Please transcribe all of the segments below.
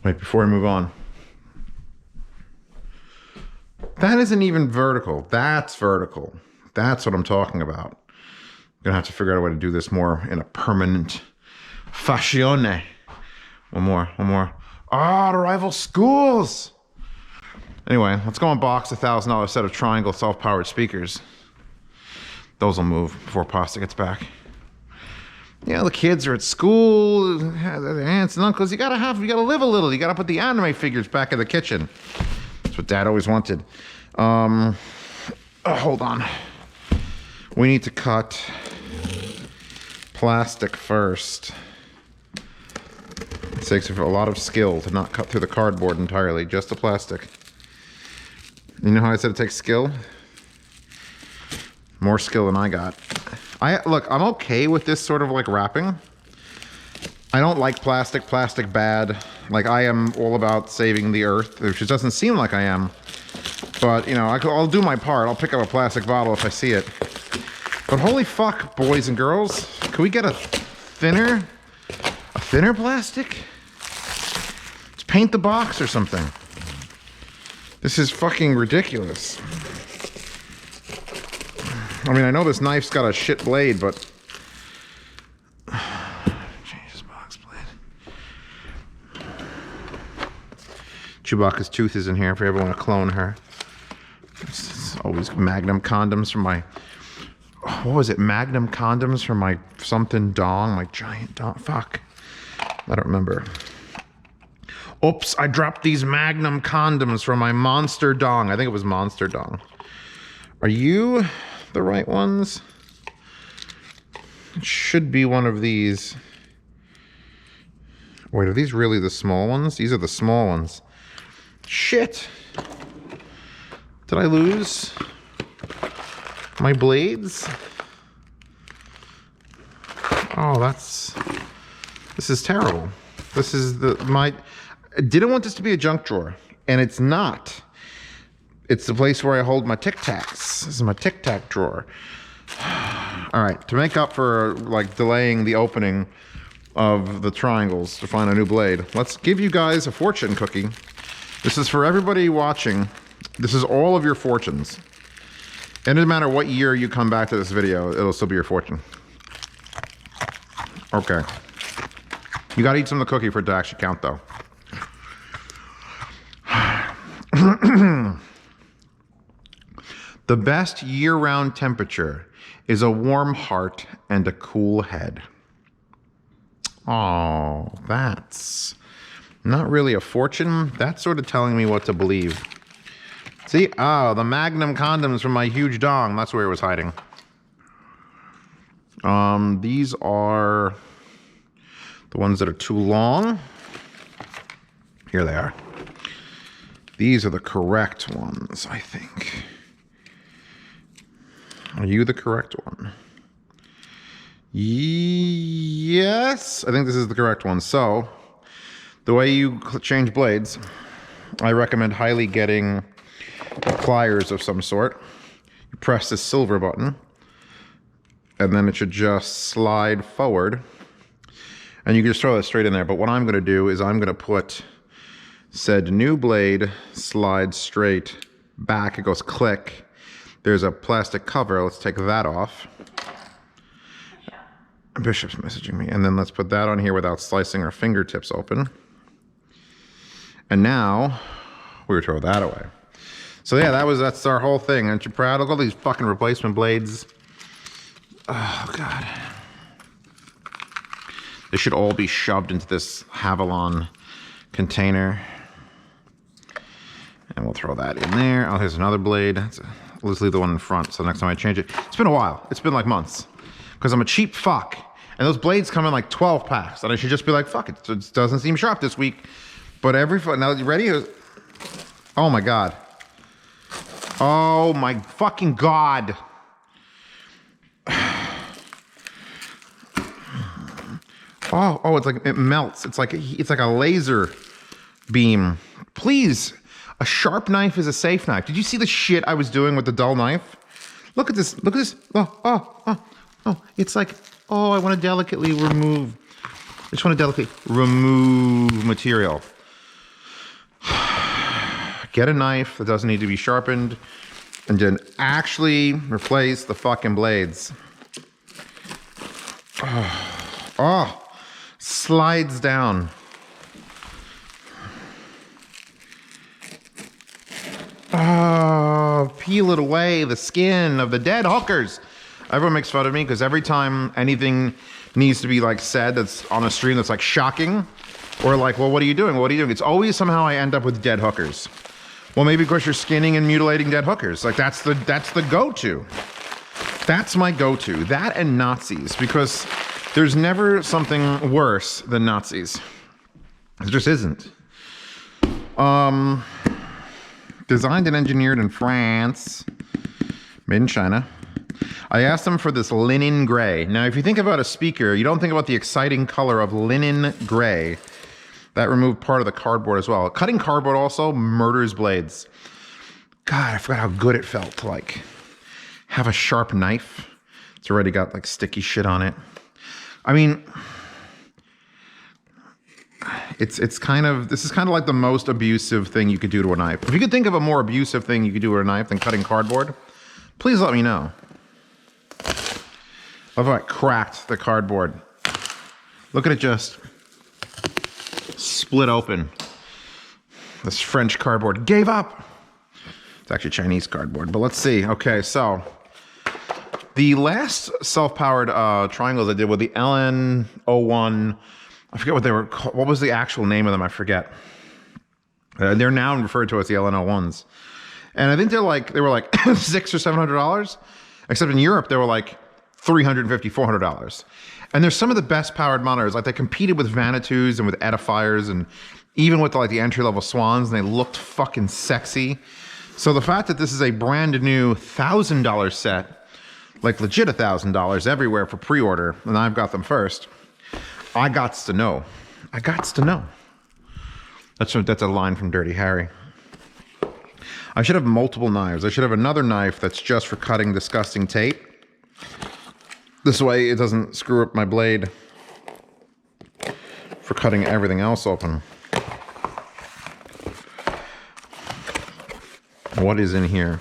Wait, before I move on. That isn't even vertical. That's vertical. That's what I'm talking about. I'm gonna have to figure out a way to do this more in a permanent fashion. One more. Ah, the rival schools. Anyway, let's go unbox a $1,000 set of Triangle self-powered speakers. Those will move before Pasta gets back. Yeah, the kids are at school, their aunts and uncles. You gotta live a little. You gotta put the anime figures back in the kitchen. That's what Dad always wanted. Hold on. We need to cut plastic first. It takes a lot of skill to not cut through the cardboard entirely, just the plastic. You know how I said it takes skill? More skill than I got. Look, I'm okay with this sort of like wrapping. I don't like plastic bad. Like, I am all about saving the earth, which it doesn't seem like I am. But, you know, I'll do my part. I'll pick up a plastic bottle if I see it. But holy fuck, boys and girls. Can we get a thinner plastic? Let's paint the box or something. This is fucking ridiculous. I mean, I know this knife's got a shit blade, but... Change this box blade. Chewbacca's tooth is in here if you ever want to clone her. It's always Magnum condoms from my... What was it? Magnum condoms from my something dong? My giant dong? Fuck. I don't remember. Oops, I dropped these Magnum condoms from my monster dong. I think it was monster dong. Are you the right ones? It should be one of these. Wait, are these really the small ones? These are the small ones. Shit. Did I lose my blades? Oh, this is terrible. This is I didn't want this to be a junk drawer, and it's not. It's the place where I hold my Tic Tacs. This is my Tic Tac drawer. All right, to make up for like delaying the opening of the triangles to find a new blade, let's give you guys a fortune cookie. This is for everybody watching. This is all of your fortunes. And no matter what year you come back to this video, it'll still be your fortune. Okay. You gotta eat some of the cookie for it to actually count, though. The best year-round temperature is a warm heart and a cool head. Oh, that's not really a fortune. That's sort of telling me what to believe. See? Oh, the Magnum condoms from my huge dong. That's where it was hiding. These are the ones that are too long. Here they are. These are the correct ones, I think. Are you the correct one? Yes, I think this is the correct one. So, the way you change blades, I recommend highly getting pliers of some sort. You press this silver button, and then it should just slide forward. And you can just throw that straight in there. But what I'm going to do is I'm going to put said new blade slides straight back. It goes click. There's a plastic cover. Let's take that off. Bishop's messaging me. And then let's put that on here without slicing our fingertips open. And now we would throw that away. So yeah, that's our whole thing. Aren't you proud? Look at all these fucking replacement blades. Oh God. They should all be shoved into this Havalon container. And we'll throw that in there. Oh, here's another blade. Let's leave the one in front so next time I change it. It's been a while. It's been like months. Because I'm a cheap fuck. And those blades come in like 12 packs. And I should just be like, fuck it. It doesn't seem sharp this week. But now you ready? Oh my God. Oh my fucking God. Oh, it's like, it melts. It's like a laser beam. Please. A sharp knife is a safe knife. Did you see the shit I was doing with the dull knife? Look at this. Look at this. Oh. It's like, I want to delicately remove. I just want to delicately remove material. Get a knife that doesn't need to be sharpened and then actually replace the fucking blades. Oh, slides down. Oh, peel it away, the skin of the dead hookers. Everyone makes fun of me because every time anything needs to be like said that's on a stream that's like shocking, or like, well, what are you doing? What are you doing? It's always somehow I end up with dead hookers. Well, maybe because you're skinning and mutilating dead hookers. Like that's the go-to. That's my go-to. That and Nazis, because there's never something worse than Nazis. It just isn't. Designed and engineered in France, made in China. I asked them for this linen gray. Now, if you think about a speaker, you don't think about the exciting color of linen gray. That removed part of the cardboard as well. Cutting cardboard also murders blades. God, I forgot how good it felt to like have a sharp knife. It's already got like sticky shit on it. I mean, this is kind of like the most abusive thing you could do to a knife. If you could think of a more abusive thing you could do to a knife than cutting cardboard, please let me know. Love how I cracked the cardboard. Look at it just split open. This French cardboard gave up. It's actually Chinese cardboard, but let's see. Okay, so the last self-powered triangles I did with the LN01, I forget what they were called. What was the actual name of them? I forget. They're now referred to as the LN01s. And I think they were like $600 or $700. Except in Europe, they were like $350, $400. And they're some of the best powered monitors. Like they competed with Vanitus and with Edifiers and even with like the entry-level Swans, and they looked fucking sexy. So the fact that this is a brand new $1,000 set, like legit $1,000 everywhere for pre-order, and I've got them first, I gots to know. I gots to know. That's a line from Dirty Harry. I should have multiple knives. I should have another knife that's just for cutting disgusting tape. This way it doesn't screw up my blade for cutting everything else open. What is in here?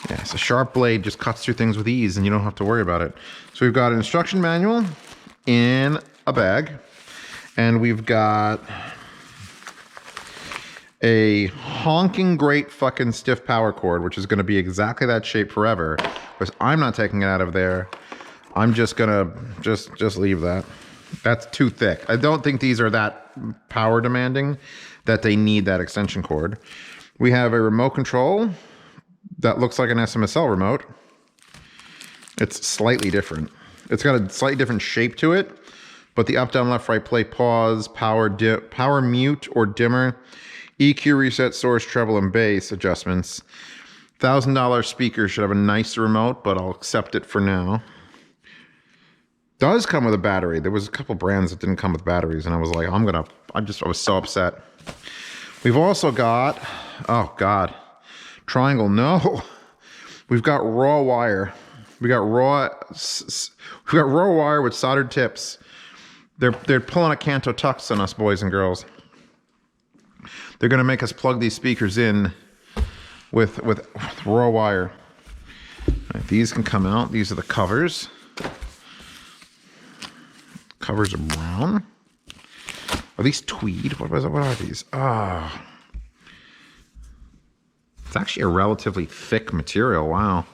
Yes, a sharp blade just cuts through things with ease and you don't have to worry about it. So we've got an instruction manual in a bag, and we've got a honking great fucking stiff power cord, which is going to be exactly that shape forever, because I'm not taking it out of there. I'm just gonna just leave that. That's too thick. I don't think these are that power demanding that they need that extension cord. We have a remote control that looks like an SMSL remote. It's slightly different. It's got a slightly different shape to it, but the up, down, left, right, play, pause, power mute or dimmer, EQ reset, source, treble, and bass adjustments. $1,000 speaker should have a nicer remote, but I'll accept it for now. Does come with a battery. There was a couple brands that didn't come with batteries, and I was like, I was so upset. We've also got, oh God, triangle, no. We've got raw wire. We got raw wire with soldered tips. They're pulling a Canto Tux on us, boys and girls. They're gonna make us plug these speakers in with raw wire. Right, these can come out. These are the covers. Covers are brown. Are these tweed? What are these? Ah. It's actually a relatively thick material. Wow.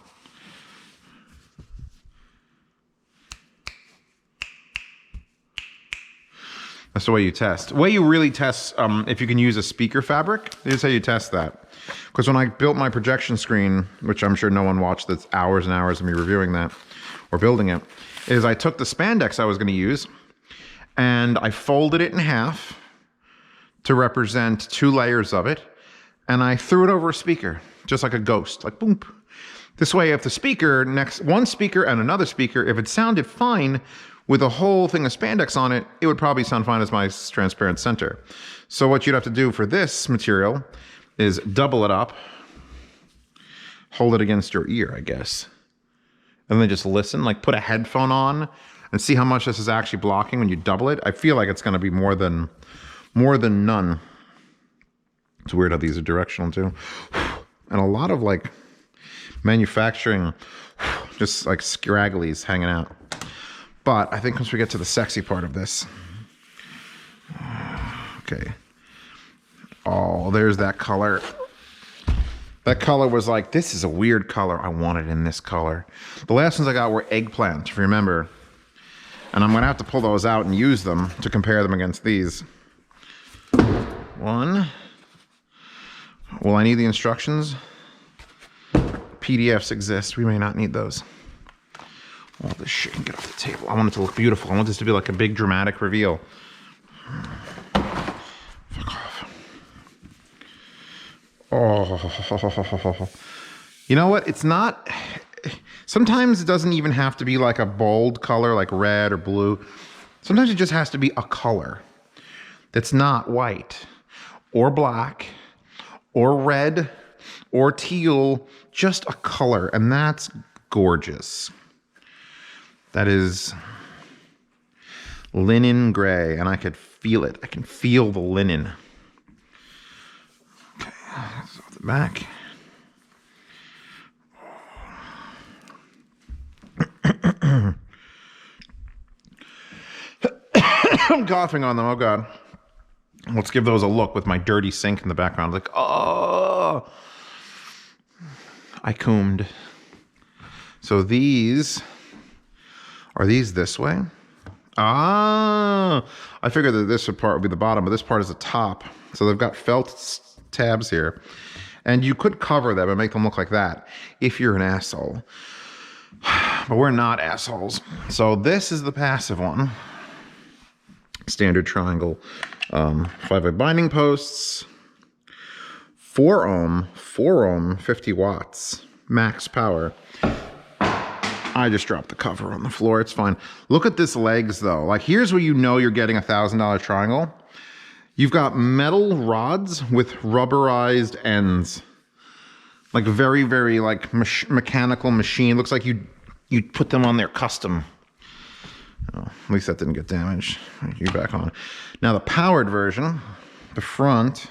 That's the way you test. The way you really test if you can use a speaker fabric, is how you test that. Because when I built my projection screen, which I'm sure no one watched, that's hours and hours of me reviewing that or building it, is I took the spandex I was going to use and I folded it in half to represent 2 layers of it, and I threw it over a speaker, just like a ghost, like boom. This way, if the speaker, one speaker and another speaker, if it sounded fine with a whole thing of spandex on it, it would probably sound fine as my transparent center. So what you'd have to do for this material is double it up, hold it against your ear, I guess, and then just listen, like put a headphone on and see how much this is actually blocking when you double it. I feel like it's going to be more than none. It's weird how these are directional too. And a lot of like manufacturing, just like scragglies hanging out. But I think once we get to the sexy part of this, okay. Oh, there's that color. That color was like, this is a weird color. I want it in this color. The last ones I got were eggplant, if you remember. And I'm gonna have to pull those out and use them to compare them against these. One. Will I need the instructions? PDFs exist. We may not need those. All this shit can get off the table. I want it to look beautiful. I want this to be like a big dramatic reveal. Fuck off. Oh. You know what? It's not... Sometimes it doesn't even have to be like a bold color like red or blue. Sometimes it just has to be a color that's not white or black or red or teal, just a color, and that's gorgeous. That is linen gray, and I could feel it. I can feel the linen. Okay, that's off the back. I'm coughing on them, oh God. Let's give those a look with my dirty sink in the background. Like, oh, I combed. So these, are these this way? Ah, I figured that this part would be the bottom, but this part is the top. So they've got felt tabs here. And you could cover them and make them look like that if you're an asshole. But we're not assholes. So this is the passive one. Standard triangle. 5-way binding posts. 4 ohm, 50 watts. Max power. I just dropped the cover on the floor. It's fine. Look at this legs though. Like here's where you know you're getting a $1,000 triangle. You've got metal rods with rubberized ends. Like very, very like mechanical machine. Looks like you put them on there custom. Oh, at least that didn't get damaged. You're back on. Now the powered version, the front,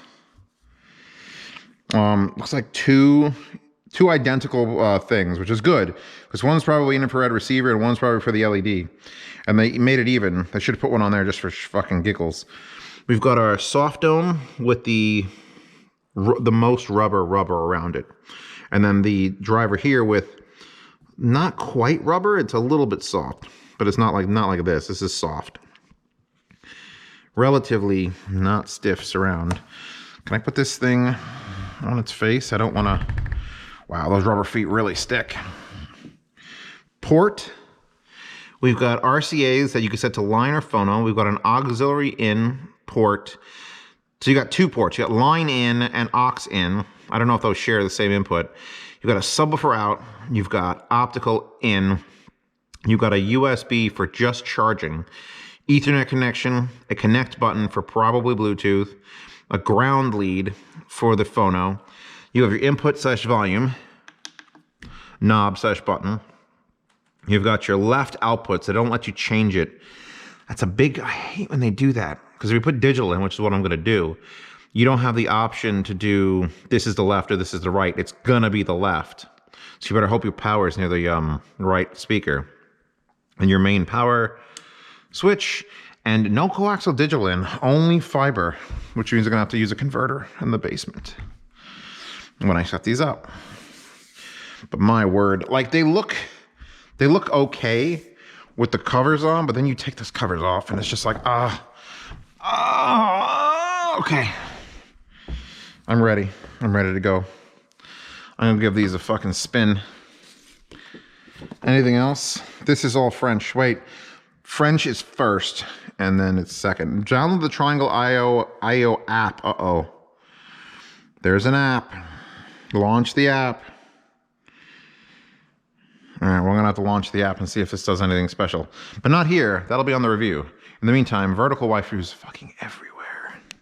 looks like two identical things, which is good because one's probably an infrared receiver and one's probably for the LED, and they made it even. They should have put one on there just for fucking giggles. We've got our soft dome with the most rubber around it, and then the driver here with not quite rubber. It's a little bit soft, but it's not like this. This is soft, relatively not stiff surround. Can I put this thing on its face? I don't want to. Wow, those rubber feet really stick. Port. We've got RCAs that you can set to line or phono. We've got an auxiliary in port. So you got 2 ports. You got line in and aux in. I don't know if those share the same input. You've got a subwoofer out. You've got optical in. You've got a USB for just charging. Ethernet connection, a connect button for probably Bluetooth, a ground lead for the phono. You have your input/volume, knob/button. You've got your left outputs. They don't let you change it. That's a big, I hate when they do that. Because if you put digital in, which is what I'm gonna do, you don't have the option to do, this is the left or this is the right. It's gonna be the left. So you better hope your power is near the right speaker. And your main power switch, and no coaxial digital in, only fiber, which means I'm gonna have to use a converter in the basement when I set these up. But my word, like they look okay with the covers on, but then you take those covers off and it's just like, okay. I'm ready to go. I'm gonna give these a fucking spin. Anything else? This is all French. Wait, French is first and then it's second. Download the Triangle AIO app. Uh-oh. There's an app. Launch the app. All right, we're gonna have to launch the app and see if this does anything special. But not here, that'll be on the review. In the meantime, vertical waifus fucking everywhere.